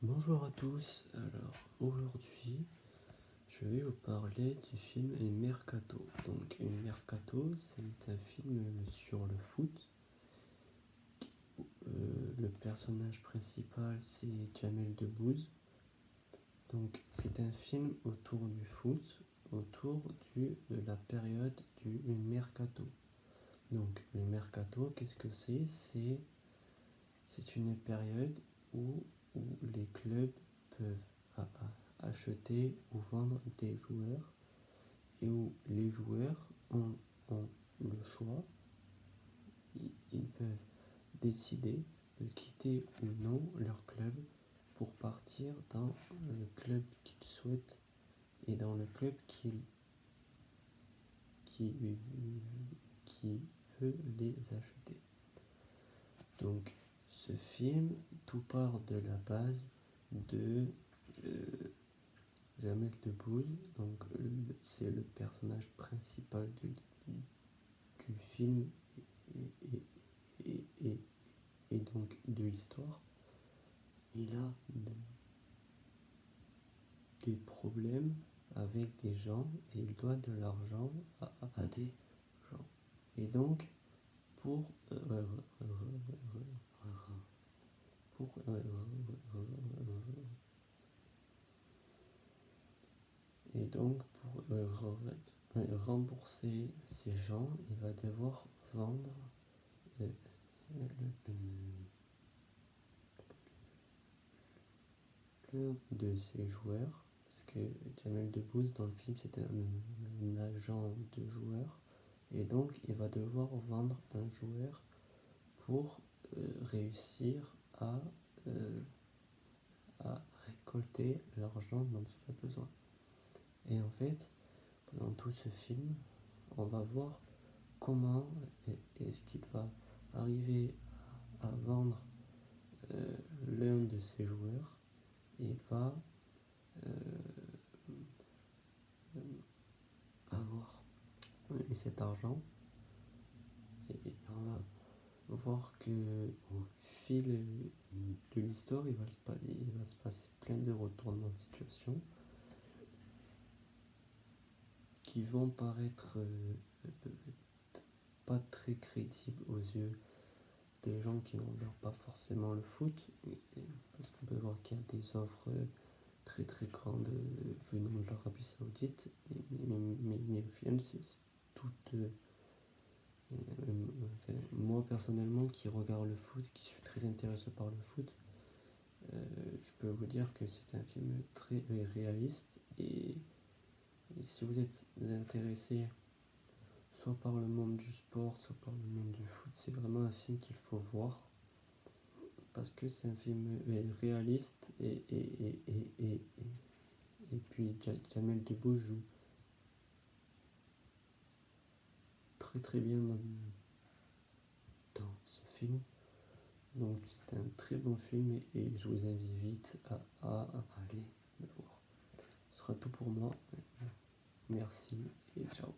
Bonjour à tous, alors aujourd'hui je vais vous parler du film El Mercato. Donc El Mercato, c'est un film sur le foot. Le personnage principal c'est Jamel Debbouze. Donc c'est un film autour du foot, autour de la période du Mercato. Donc le Mercato, qu'est-ce que c'est? C'est une période où les clubs peuvent acheter ou vendre des joueurs et où les joueurs ont le choix, ils peuvent décider de quitter ou non leur club pour partir dans le club qu'ils souhaitent et dans le club qui veut les acheter. Donc ce film, tout part de la base de Jamel Debbouze, donc c'est le personnage principal du film et, et, et donc de l'histoire. Il a des problèmes avec des gens et il doit de l'argent à des gens. Et donc, pour et donc pour rembourser ces gens, il va devoir vendre l'un de ses joueurs, parce que Jamel Debbouze dans le film c'était un agent de joueur, et donc il va devoir vendre un joueur pour réussir euh, à récolter l'argent dont il a besoin. Et en fait, pendant tout ce film, on va voir comment est-ce qu'il va arriver à vendre l'un de ses joueurs. Il va avoir cet argent et on va voir que au fil de l'histoire, il va se passer plein de retournements de situation qui vont paraître pas très crédibles aux yeux des gens qui ne regardent pas forcément le foot, parce qu'on peut voir qu'il y a des offres très très grandes venant de l'Arabie Saoudite, mais au final c'est tout. Moi personnellement qui regarde le foot, qui suis très intéressé par le foot, je peux vous dire que c'est un film très réaliste et si vous êtes intéressé soit par le monde du sport, soit par le monde du foot, c'est vraiment un film qu'il faut voir parce que c'est un film réaliste et puis Jamel Debbouze joue très très bien dans ce film. Donc c'est un très bon film et je vous invite à aller le voir. Ce sera tout pour moi. Merci et ciao.